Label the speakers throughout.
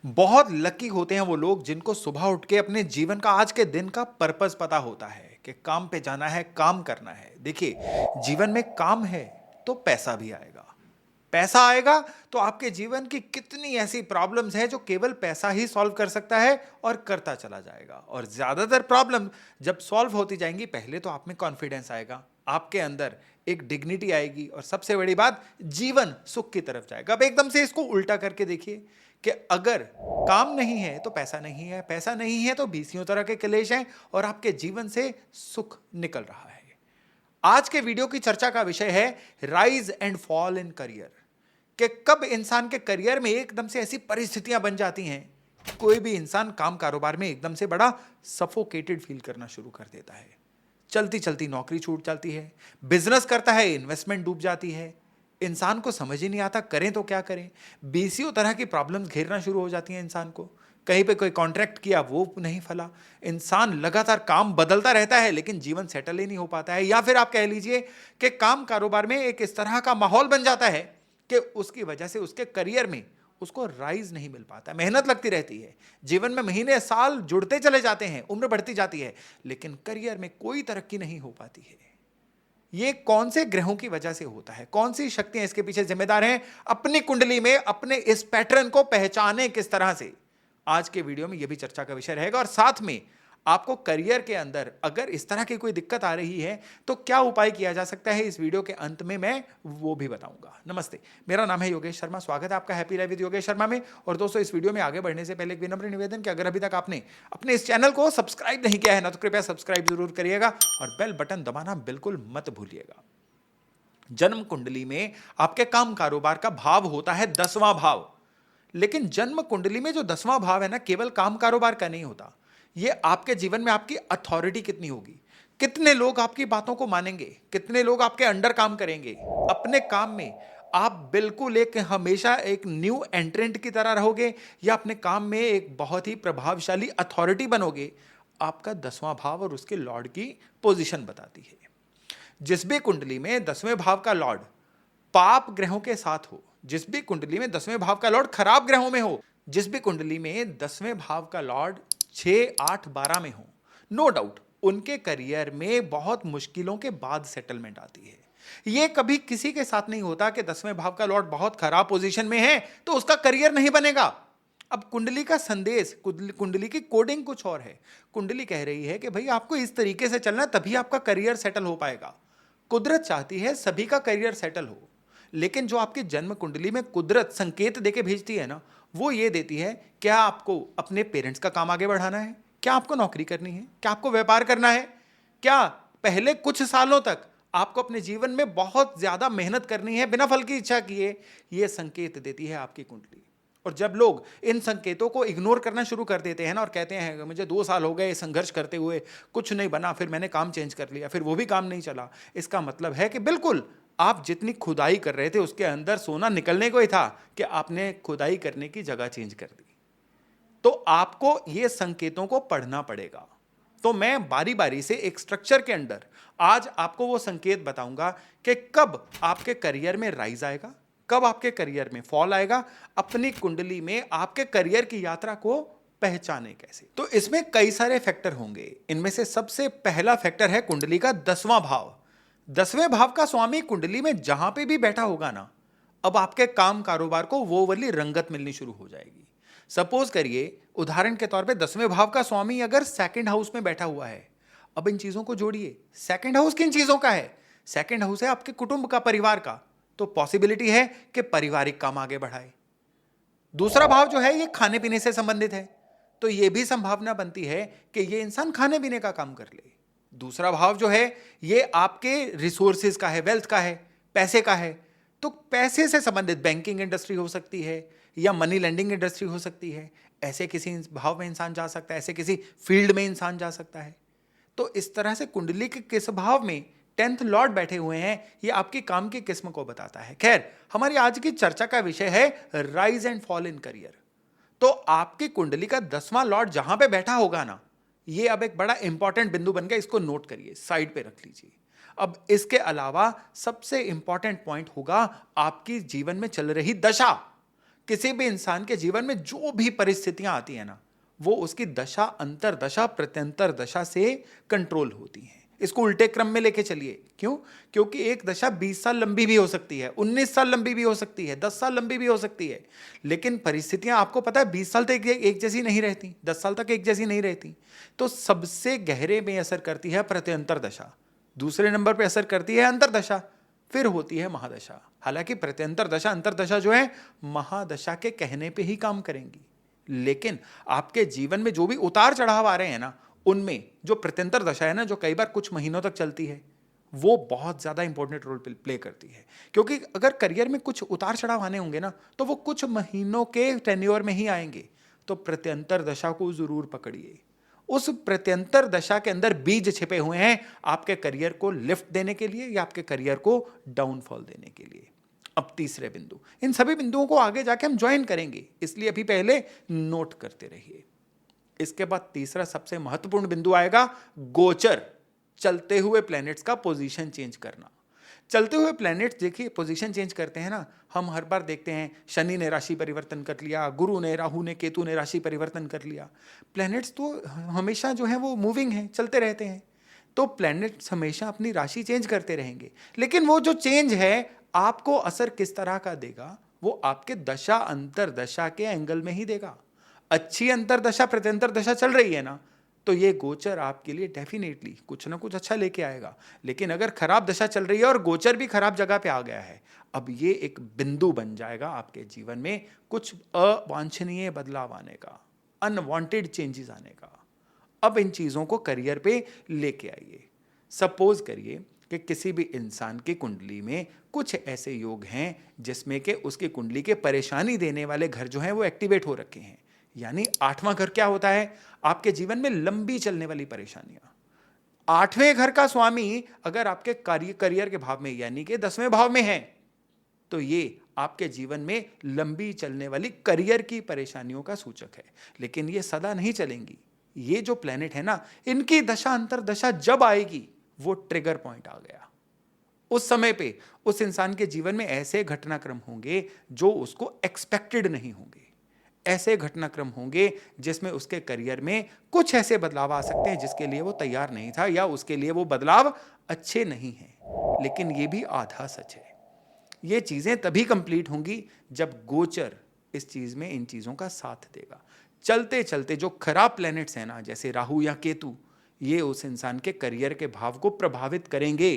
Speaker 1: बहुत लकी होते हैं वो लोग जिनको सुबह उठ के अपने जीवन का आज के दिन का पर्पस पता होता है कि काम पे जाना है, काम करना है। देखिए, जीवन में काम है तो पैसा भी आएगा। पैसा आएगा तो आपके जीवन की कितनी ऐसी प्रॉब्लम्स हैं जो केवल पैसा ही सॉल्व कर सकता है और करता चला जाएगा। और ज्यादातर प्रॉब्लम जब सॉल्व होती जाएंगी, पहले तो आप में कॉन्फिडेंस आएगा, आपके अंदर एक डिग्निटी आएगी और सबसे बड़ी बात, जीवन सुख की तरफ जाएगा। अब एकदम से इसको उल्टा करके देखिए कि अगर काम नहीं है तो पैसा नहीं है, पैसा नहीं है तो बीसियों तरह के क्लेश हैं और आपके जीवन से सुख निकल रहा है। आज के वीडियो की चर्चा का विषय है rise and fall in career, कि कब इंसान के करियर में एकदम से ऐसी परिस्थितियां बन जाती हैं, कोई भी इंसान काम कारोबार में एकदम से बड़ा सफोकेटेड फील करना शुरू कर देता है। चलती चलती नौकरी छूट जाती है, बिजनेस करता है, इन्वेस्टमेंट डूब जाती है, इंसान को समझ ही नहीं आता करें तो क्या करें। बीसियों तरह की प्रॉब्लम्स घेरना शुरू हो जाती हैं इंसान को। कहीं पे कोई कॉन्ट्रैक्ट किया वो नहीं फला, इंसान लगातार काम बदलता रहता है लेकिन जीवन सेटल ही नहीं हो पाता है। या फिर आप कह लीजिए कि काम कारोबार में एक इस तरह का माहौल बन जाता है कि उसकी वजह से उसके करियर में उसको राइज नहीं मिल पाता। मेहनत लगती रहती है, जीवन में महीने साल जुड़ते चले जाते हैं, उम्र बढ़ती जाती है, लेकिन करियर में कोई तरक्की नहीं हो पाती है। ये कौन से ग्रहों की वजह से होता है, कौन सी शक्तियां इसके पीछे जिम्मेदार हैं? अपनी कुंडली में अपने इस पैटर्न को पहचाने किस तरह से, आज के वीडियो में यह भी चर्चा का विषय रहेगा। और साथ में आपको करियर के अंदर अगर इस तरह की कोई दिक्कत आ रही है तो क्या उपाय किया जा सकता है, इस वीडियो के अंत में मैं वो भी बताऊंगा। नमस्ते, मेरा नाम है योगेश शर्मा, स्वागत है आपका happy life with Yogesh Sharma में। और दोस्तों, इस वीडियो में आगे बढ़ने से पहले एक विनम्र निवेदन कि अगर अभी तक आपने अपने इस चैनल को सब्सक्राइब नहीं किया है ना, तो कृपया सब्सक्राइब जरूर करिएगा और बेल बटन दबाना बिल्कुल मत भूलिएगा। जन्म कुंडली में आपके काम कारोबार का भाव होता है 10वां भाव, लेकिन जन्म कुंडली में जो 10वां भाव है ना, केवल काम कारोबार का नहीं होता। ये आपके जीवन में आपकी अथॉरिटी कितनी होगी, कितने लोग आपकी बातों को मानेंगे, कितने लोग आपके अंडर काम करेंगे। अपने काम में आप बिल्कुल एक हमेशा एक न्यू एंट्रेंट की तरह रहोगे या अपने काम में एक बहुत ही प्रभावशाली अथॉरिटी बनोगे, आपका 10वां भाव और उसके लॉर्ड की पोजीशन बताती है। जिस भी कुंडली में 10वें भाव का लॉर्ड पाप ग्रहों के साथ हो, जिस भी कुंडली में 10वें भाव का लॉर्ड खराब ग्रहों में हो, जिस भी कुंडली में 10वें भाव का लॉर्ड 6, 8, 12 में हो, नो डाउट उनके करियर में बहुत मुश्किलों के बाद सेटलमेंट आती है। यह कभी किसी के साथ नहीं होता कि 10वें भाव का लॉर्ड बहुत खराब पोजीशन में है तो उसका करियर नहीं बनेगा। अब कुंडली का संदेश, कुंडली की कोडिंग कुछ और है। कुंडली कह रही है कि भाई आपको इस तरीके से चलना, तभी आपका करियर सेटल हो पाएगा। कुदरत चाहती है सभी का करियर सेटल हो, लेकिन जो आपकी जन्म कुंडली में कुदरत संकेत देके भेजती है ना, वो ये देती है क्या आपको अपने पेरेंट्स का काम आगे बढ़ाना है, क्या आपको नौकरी करनी है, क्या आपको व्यापार करना है, क्या पहले कुछ सालों तक आपको अपने जीवन में बहुत ज्यादा मेहनत करनी है बिना फल की इच्छा किए। ये संकेत देती है आपकी कुंडली। और जब लोग इन संकेतों को इग्नोर करना शुरू कर देते हैं ना और कहते हैं मुझे 2 साल हो गए संघर्ष करते हुए, कुछ नहीं बना, फिर मैंने काम चेंज कर लिया, फिर वो भी काम नहीं चला, इसका मतलब है कि बिल्कुल आप जितनी खुदाई कर रहे थे उसके अंदर सोना निकलने को ही था कि आपने खुदाई करने की जगह चेंज कर दी। तो आपको ये संकेतों को पढ़ना पड़ेगा। तो मैं बारी बारी से एक स्ट्रक्चर के अंदर आज आपको वो संकेत बताऊंगा कि कब आपके करियर में राइज आएगा, कब आपके करियर में फॉल आएगा। अपनी कुंडली में आपके करियर की यात्रा को पहचाने कैसे, तो इसमें कई सारे फैक्टर होंगे। इनमें से सबसे पहला फैक्टर है कुंडली का 10वां भाव। 10वें भाव का स्वामी कुंडली में जहां पे भी बैठा होगा ना, अब आपके काम कारोबार को वो वाली रंगत मिलनी शुरू हो जाएगी। सपोज करिए, उदाहरण के तौर पे 10वें भाव का स्वामी अगर सेकंड हाउस में बैठा हुआ है, अब इन चीजों को जोड़िए। सेकंड हाउस किन चीजों का है? सेकंड हाउस है आपके कुटुंब का, परिवार का। तो पॉसिबिलिटी है कि पारिवारिक काम आगे बढ़ाए। दूसरा भाव जो है ये खाने पीने से संबंधित है, तो यह भी संभावना बनती है कि ये इंसान खाने पीने का काम कर ले। दूसरा भाव जो है ये आपके रिसोर्सेज का है, वेल्थ का है, पैसे का है। तो पैसे से संबंधित बैंकिंग इंडस्ट्री हो सकती है या मनी लेंडिंग इंडस्ट्री हो सकती है। ऐसे किसी भाव में इंसान जा सकता है, ऐसे किसी फील्ड में इंसान जा सकता है। तो इस तरह से कुंडली के किस भाव में 10th लॉर्ड बैठे हुए हैं, ये आपकी काम की किस्म को बताता है। खैर, हमारी आज की चर्चा का विषय है rise and fall in career. तो आपकी कुंडली का 10वां लॉर्ड जहां पे बैठा होगा ना, ये अब एक बड़ा इंपॉर्टेंट बिंदु बन गया, इसको नोट करिए, साइड पे रख लीजिए। अब इसके अलावा सबसे इंपॉर्टेंट पॉइंट होगा आपकी जीवन में चल रही दशा। किसी भी इंसान के जीवन में जो भी परिस्थितियां आती है ना, वो उसकी दशा, अंतरदशा, प्रत्यंतर दशा से कंट्रोल होती हैं। इसको उल्टे क्रम में लेके चलिए। क्यों? क्योंकि एक दशा 20 साल लंबी भी हो सकती है, 19 साल लंबी भी हो सकती है, 10 साल लंबी भी हो सकती है, लेकिन परिस्थितियां आपको पता है 20 साल तक एक जैसी नहीं रहती, 10 साल तक एक जैसी नहीं रहती। तो सबसे गहरे में असर करती है प्रत्यंतर दशा, दूसरे नंबर पर असर करती है अंतरदशा, फिर होती है महादशा। हालांकि प्रत्यंतर दशा, अंतरदशा जो है महादशा के कहने पे ही काम करेंगी, लेकिन आपके जीवन में जो भी उतार चढ़ाव आ रहे हैं ना, उनमें जो प्रत्यंतर दशा है ना, जो कई बार कुछ महीनों तक चलती है, वो बहुत ज्यादा इंपॉर्टेंट रोल प्ले करती है। क्योंकि अगर करियर में कुछ उतार चढ़ाव आने होंगे ना, तो वो कुछ महीनों के टेन्योर में ही आएंगे। तो प्रत्यंतर दशा को जरूर पकड़िए। उस प्रत्यंतर दशा के अंदर बीज छिपे हुए हैं आपके करियर को लिफ्ट देने के लिए या आपके करियर को डाउनफॉल देने के लिए। अब तीसरे बिंदु, इन सभी बिंदुओं को आगे जाके हम ज्वाइन करेंगे, इसलिए अभी पहले नोट करते रहिए। इसके बाद तीसरा सबसे महत्वपूर्ण बिंदु आएगा गोचर, चलते हुए प्लैनेट्स का पोजीशन चेंज करना। चलते हुए प्लैनेट्स देखिए पोजीशन चेंज करते हैं ना, हम हर बार देखते हैं शनि ने राशि परिवर्तन कर लिया, गुरु ने, राहु ने, केतु ने राशि परिवर्तन कर लिया। प्लैनेट्स तो हमेशा जो है वो मूविंग है, चलते रहते हैं, तो प्लैनेट्स हमेशा अपनी राशि चेंज करते रहेंगे। लेकिन वो जो चेंज है आपको असर किस तरह का देगा, वो आपके दशा अंतरदशा के एंगल में ही देगा। अच्छी अंतरदशा प्रत्यंतर दशा चल रही है ना, तो ये गोचर आपके लिए डेफिनेटली कुछ ना कुछ अच्छा लेके आएगा। लेकिन अगर खराब दशा चल रही है और गोचर भी खराब जगह पे आ गया है, अब ये एक बिंदु बन जाएगा आपके जीवन में कुछ अवांछनीय बदलाव आने का, अनवांटेड चेंजेस आने का। अब इन चीजों को करियर पे लेके आइए। सपोज करिए कि किसी भी इंसान की कुंडली में कुछ ऐसे योग हैं जिसमें कि उसकी कुंडली के परेशानी देने वाले घर जो हैं वो एक्टिवेट हो रखे हैं। यानी 8वां घर क्या होता है? आपके जीवन में लंबी चलने वाली परेशानियां। 8वें घर का स्वामी अगर आपके करियर के भाव में यानी कि 10वें भाव में है, तो ये आपके जीवन में लंबी चलने वाली करियर की परेशानियों का सूचक है। लेकिन ये सदा नहीं चलेंगी। ये जो प्लेनेट है ना, इनकी दशा अंतरदशा जब आएगी, वो ट्रिगर पॉइंट आ गया। उस समय पे उस इंसान के जीवन में ऐसे घटनाक्रम होंगे जो उसको एक्सपेक्टेड नहीं होंगे। ऐसे घटनाक्रम होंगे जिसमें उसके करियर में कुछ ऐसे बदलाव आ सकते हैं जिसके लिए वो तैयार नहीं था, या उसके लिए वो बदलाव अच्छे नहीं हैं। लेकिन ये भी आधा सच है। ये चीजें तभी कंप्लीट होंगी जब गोचर इस चीज में इन चीजों का साथ देगा। चलते चलते जो खराब प्लैनेट्स हैं ना, जैसे राहु या केतु, ये उस इंसान के करियर के भाव को प्रभावित करेंगे,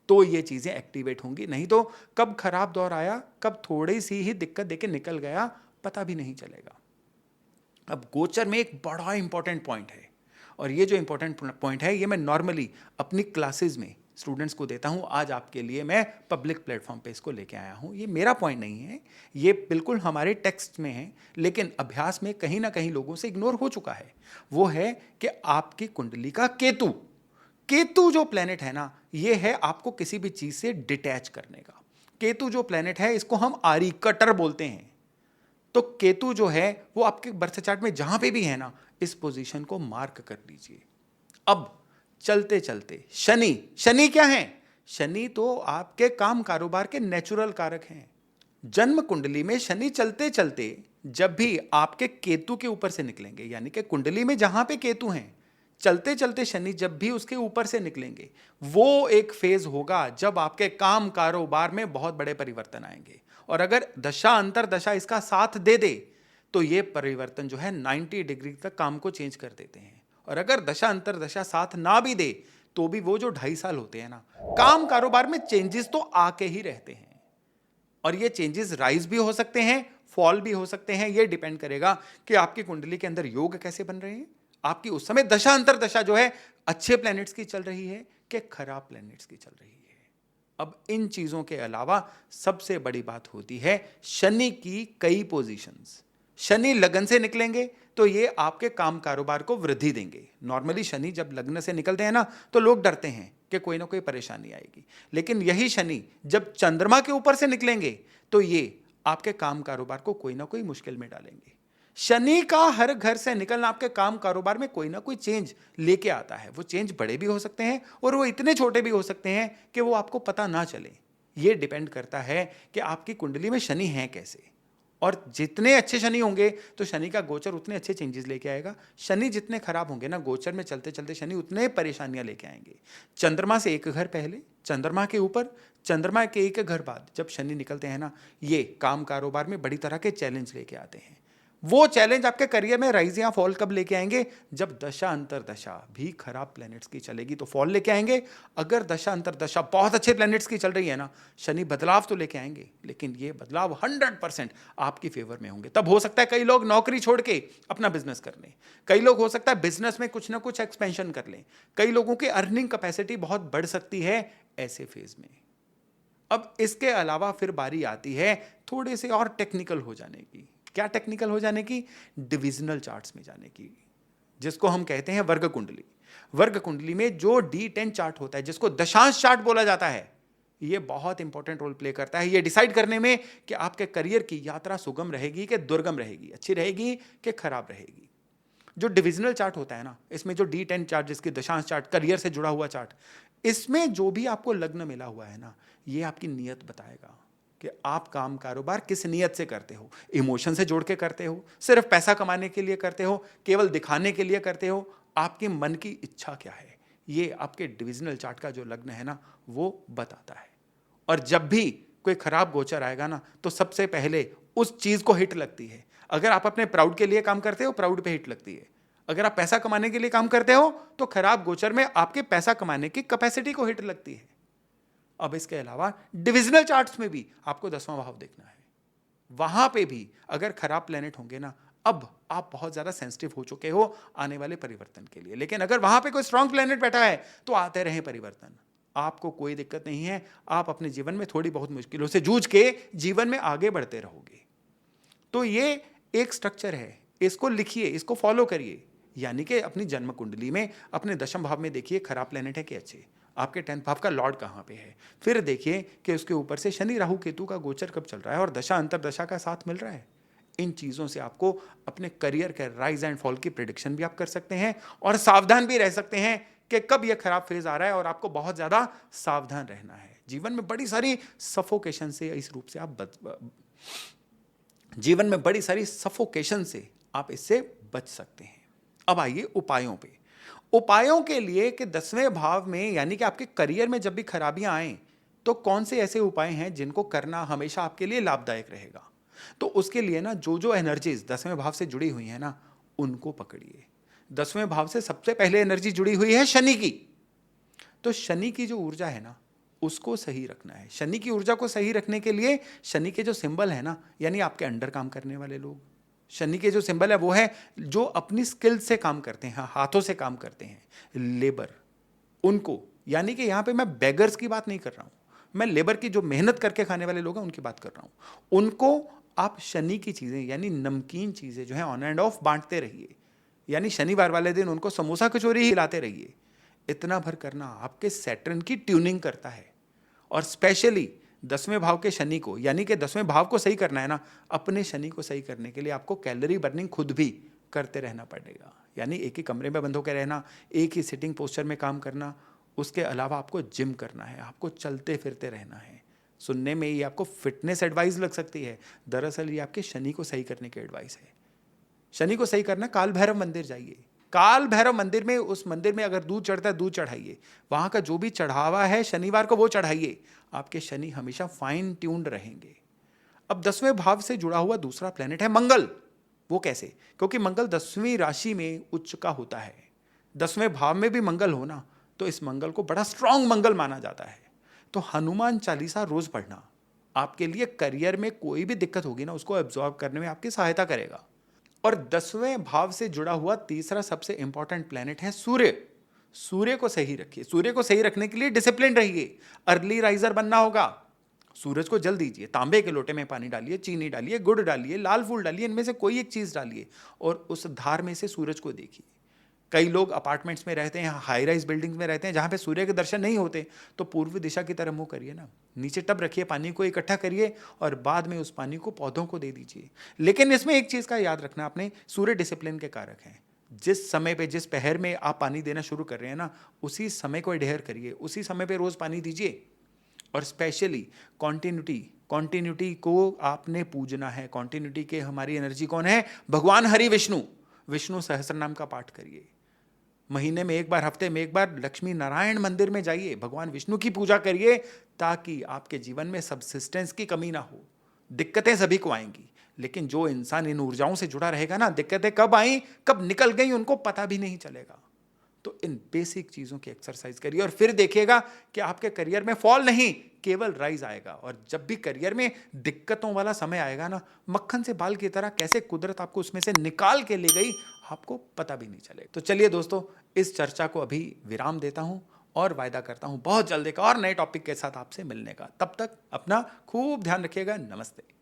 Speaker 1: तो ये चीजें एक्टिवेट होंगी। नहीं तो कब खराब दौर आया, कब थोड़ी सी ही दिक्कत देके निकल गया, पता भी नहीं चलेगा। अब गोचर में एक बड़ा इंपॉर्टेंट पॉइंट है, और ये जो इंपॉर्टेंट पॉइंट है ये मैं नॉर्मली अपनी क्लासेस में स्टूडेंट्स को देता हूं। आज आपके लिए मैं पब्लिक प्लेटफॉर्म पे इसको लेके आया हूं। ये मेरा पॉइंट नहीं है, ये बिल्कुल हमारे टेक्स्ट में है, लेकिन अभ्यास में कहीं ना कहीं लोगों से इग्नोर हो चुका है। वो है कि आपकी कुंडली का केतु, केतु जो प्लेनेट है ना, ये है आपको किसी भी चीज से डिटैच करने का। केतु जो प्लेनेट है इसको हम आरी कटर बोलते हैं। तो केतु जो है वो आपके बर्थ चार्ट में जहां पे भी है ना, इस पोजीशन को मार्क कर लीजिए। अब चलते चलते शनि, शनि क्या है? शनि तो आपके काम कारोबार के नेचुरल कारक हैं। जन्म कुंडली में शनि चलते चलते जब भी आपके केतु के ऊपर से निकलेंगे, यानी कि कुंडली में जहां पे केतु हैं, चलते चलते शनि जब भी उसके ऊपर से निकलेंगे, वो एक फेज होगा जब आपके काम कारोबार में बहुत बड़े परिवर्तन आएंगे। और अगर दशा अंतर दशा इसका साथ दे दे तो ये परिवर्तन जो है 90 डिग्री तक काम को चेंज कर देते हैं। और अगर दशा अंतर दशा साथ ना भी दे तो भी वो जो 2.5 साल होते हैं ना, काम कारोबार में चेंजेस तो आके ही रहते हैं। और ये चेंजेस राइज भी हो सकते हैं, फॉल भी हो सकते हैं। ये डिपेंड करेगा कि आपकी कुंडली के अंदर योग कैसे बन रहे हैं, आपकी उस समय दशा अंतर दशा जो है अच्छे प्लैनेट्स की चल रही है कि खराब प्लैनेट्स की चल रही है। अब इन चीजों के अलावा सबसे बड़ी बात होती है शनि की कई पोजीशंस। शनि लगन से निकलेंगे तो ये आपके काम कारोबार को वृद्धि देंगे। नॉर्मली शनि जब लग्न से निकलते हैं ना, तो लोग डरते हैं कि कोई ना कोई परेशानी आएगी। लेकिन यही शनि जब चंद्रमा के ऊपर से निकलेंगे तो ये आपके काम कारोबार को कोई ना कोई मुश्किल में डालेंगे। शनि का हर घर से निकलना आपके काम कारोबार में कोई ना कोई चेंज लेके आता है। वो चेंज बड़े भी हो सकते हैं और वो इतने छोटे भी हो सकते हैं कि वो आपको पता ना चले। ये डिपेंड करता है कि आपकी कुंडली में शनि है कैसे। और जितने अच्छे शनि होंगे तो शनि का गोचर उतने अच्छे चेंजेस लेके आएगा। शनि जितने खराब होंगे ना, गोचर में चलते चलते शनि उतने परेशानियां लेके आएंगे। चंद्रमा से एक घर पहले, चंद्रमा के ऊपर, चंद्रमा के एक घर बाद जब शनि निकलते हैं ना, ये काम कारोबार में बड़ी तरह के चैलेंज लेके आते हैं। वो चैलेंज आपके करियर में राइज या फॉल कब लेके आएंगे? जब दशा अंतरदशा भी खराब प्लैनेट्स की चलेगी तो फॉल लेके आएंगे। अगर दशा अंतरदशा बहुत अच्छे प्लैनेट्स की चल रही है ना, शनि बदलाव तो लेके आएंगे, लेकिन ये बदलाव 100% आपकी फेवर में होंगे। तब हो सकता है कई लोग नौकरी छोड़ के अपना बिजनेस कर लें, कई लोग हो सकता है बिजनेस में कुछ ना कुछ एक्सपेंशन कर लें, कई लोगों की अर्निंग कैपेसिटी बहुत बढ़ सकती है ऐसे फेज में। अब इसके अलावा फिर बारी आती है थोड़े से और टेक्निकल हो जाने की। क्या टेक्निकल हो जाने की? डिविजनल चार्ट्स में जाने की, जिसको हम कहते हैं वर्ग कुंडली। वर्ग कुंडली में जो D10 चार्ट होता है, जिसको दशांश चार्ट बोला जाता है, ये बहुत इंपॉर्टेंट रोल प्ले करता है ये डिसाइड करने में कि आपके करियर की यात्रा सुगम रहेगी कि दुर्गम रहेगी, अच्छी रहेगी कि खराब रहेगी। जो डिविजनल चार्ट होता है ना, इसमें जो D10 चार्ट, जिसकी दशांश चार्ट, करियर से जुड़ा हुआ चार्ट, इसमें जो भी आपको लग्न मिला हुआ है ना, ये आपकी नियत बताएगा कि आप काम कारोबार किस नियत से करते हो। इमोशन से जोड़ के करते हो, सिर्फ पैसा कमाने के लिए करते हो, केवल दिखाने के लिए करते हो, आपके मन की इच्छा क्या है, ये आपके डिविजनल चार्ट का जो लग्न है ना, वो बताता है। और जब भी कोई खराब गोचर आएगा ना, तो सबसे पहले उस चीज को हिट लगती है। अगर आप अपने प्राउड के लिए काम करते हो, प्राउड पे हिट लगती है। अगर आप पैसा कमाने के लिए काम करते हो, तो खराब गोचर में आपके पैसा कमाने की कैपेसिटी को हिट लगती है। अब इसके अलावा डिविजनल चार्ट्स में भी आपको 10वां भाव देखना है। वहां पे भी अगर खराब प्लेनेट होंगे ना, अब आप बहुत ज्यादा सेंसिटिव हो चुके हो आने वाले परिवर्तन के लिए। लेकिन अगर वहां पे कोई स्ट्रांग प्लेनेट बैठा है तो आते रहे परिवर्तन, आपको कोई दिक्कत नहीं है। आप अपने जीवन में थोड़ी बहुत मुश्किलों से जूझ के जीवन में आगे बढ़ते रहोगे। तो ये एक स्ट्रक्चर है, इसको लिखिए, इसको फॉलो करिए। यानी कि अपनी जन्म कुंडली में अपने दशम भाव में देखिए खराब प्लेनेट है कि अच्छे, आपके 10th भाव का लॉर्ड कहां पे है। फिर देखिए कि उसके ऊपर से शनि राहु केतु का गोचर कब चल रहा है और दशा अंतरदशा का साथ मिल रहा है। इन चीजों से आपको अपने करियर के राइज एंड फॉल की प्रिडिक्शन भी आप कर सकते हैं और सावधान भी रह सकते हैं कि कब यह खराब फेज आ रहा है और आपको बहुत ज्यादा सावधान रहना है। जीवन में बड़ी सारी सफोकेशन से इस रूप से आप जीवन में बड़ी सारी सफोकेशन से आप इससे बच सकते हैं। अब आइए उपायों पे। उपायों के लिए कि 10वें भाव में यानी कि आपके करियर में जब भी खराबियां आए तो कौन से ऐसे उपाय हैं जिनको करना हमेशा आपके लिए लाभदायक रहेगा। तो उसके लिए ना जो जो एनर्जीज 10वें भाव से जुड़ी हुई है ना, उनको पकड़िए। 10वें भाव से सबसे पहले एनर्जी जुड़ी हुई है शनि की। तो शनि की जो ऊर्जा है ना, उसको सही रखना है। शनि की ऊर्जा को सही रखने के लिए शनि के जो सिंबल है ना, यानी आपके अंडर काम करने वाले लोग, शनि के जो सिंबल है वो है जो अपनी स्किल से काम करते हैं, हाथों से काम करते हैं, लेबर, उनको, यानी कि यहां पे मैं बेगर्स की बात नहीं कर रहा हूं, मैं लेबर की जो मेहनत करके खाने वाले लोग हैं उनकी बात कर रहा हूं। उनको आप शनि की चीजें यानी नमकीन चीजें जो है ऑन एंड ऑफ बांटते रहिए। यानी शनिवार वाले दिन उनको समोसा कचौरी ही खिलाते रहिए। इतना भर करना आपके सैटर्न की ट्यूनिंग करता है। और स्पेशली 10वें भाव के शनि को, यानी कि 10वें भाव को सही करना है ना, अपने शनि को सही करने के लिए आपको कैलोरी बर्निंग खुद भी करते रहना पड़ेगा। यानी एक ही कमरे में बंद होकर रहना, एक ही सिटिंग पोस्चर में काम करना, उसके अलावा आपको जिम करना है, आपको चलते फिरते रहना है। सुनने में ये आपको फिटनेस एडवाइस लग सकती है, दरअसल ये आपके शनि को सही करने की एडवाइस है। शनि को सही करना, काल भैरव मंदिर जाइए, काल भैरव मंदिर में, उस मंदिर में अगर दूध चढ़ता है दूध चढ़ाइए, वहां का जो भी चढ़ावा है शनिवार को वो चढ़ाइए। आपके शनि हमेशा फाइन ट्यून्ड रहेंगे। अब 10वें भाव से जुड़ा हुआ दूसरा प्लेनेट है मंगल। वो कैसे? क्योंकि मंगल 10वीं राशि में उच्च का होता है। 10वें भाव में भी मंगल होना, तो इस मंगल को बड़ा स्ट्रांग मंगल माना जाता है। तो हनुमान चालीसा रोज पढ़ना आपके लिए करियर में कोई भी दिक्कत होगी ना, उसको एब्जॉर्ब करने में आपकी सहायता करेगा। और 10वें भाव से जुड़ा हुआ तीसरा सबसे इंपॉर्टेंट प्लेनेट है सूर्य। सूर्य को सही रखिए। सूर्य को सही रखने के लिए डिसिप्लिन रहिए, अर्ली राइजर बनना होगा। सूरज को जल दीजिए, तांबे के लोटे में पानी डालिए, चीनी डालिए, गुड़ डालिए, लाल फूल डालिए, इनमें से कोई एक चीज डालिए और उस धार में से सूरज को देखिए। कई लोग अपार्टमेंट्स में रहते हैं, हाई राइज बिल्डिंग्स में रहते हैं, जहां पे सूर्य के दर्शन नहीं होते, तो पूर्व दिशा की तरफ मुंह करिए ना, नीचे टब रखिए, पानी को इकट्ठा करिए और बाद में उस पानी को पौधों को दे दीजिए। लेकिन इसमें एक चीज का याद रखना, आपने सूर्य डिसिप्लिन के कारक हैं। जिस समय पे, जिस पहर में आप पानी देना शुरू कर रहे हैं ना, उसी समय को एडहेयर करिए, उसी समय पे रोज पानी दीजिए। और स्पेशली कॉन्टिन्यूटी कॉन्टिन्यूटी को आपने पूजना है। कॉन्टिन्यूटी के हमारी एनर्जी कौन है? भगवान हरि विष्णु। विष्णु सहस्त्र नाम का पाठ करिए, महीने में एक बार, हफ्ते में एक बार लक्ष्मी नारायण मंदिर में जाइए, भगवान विष्णु की पूजा करिए, ताकि आपके जीवन में सबसिस्टेंस की कमी ना हो। दिक्कतें सभी को आएंगी, लेकिन जो इंसान इन ऊर्जाओं से जुड़ा रहेगा ना, दिक्कतें कब आई कब निकल गई उनको पता भी नहीं चलेगा। तो इन बेसिक चीज़ों की एक्सरसाइज करिए और फिर देखिएगा कि आपके करियर में फॉल नहीं, केवल राइज आएगा। और जब भी करियर में दिक्कतों वाला समय आएगा ना, मक्खन से बाल की तरह कैसे कुदरत आपको उसमें से निकाल के ले गई आपको पता भी नहीं चलेगा। तो चलिए दोस्तों, इस चर्चा को अभी विराम देता हूं और वायदा करता हूं बहुत जल्द एक और नए टॉपिक के साथ आपसे मिलने का। तब तक अपना खूब ध्यान रखिएगा। नमस्ते।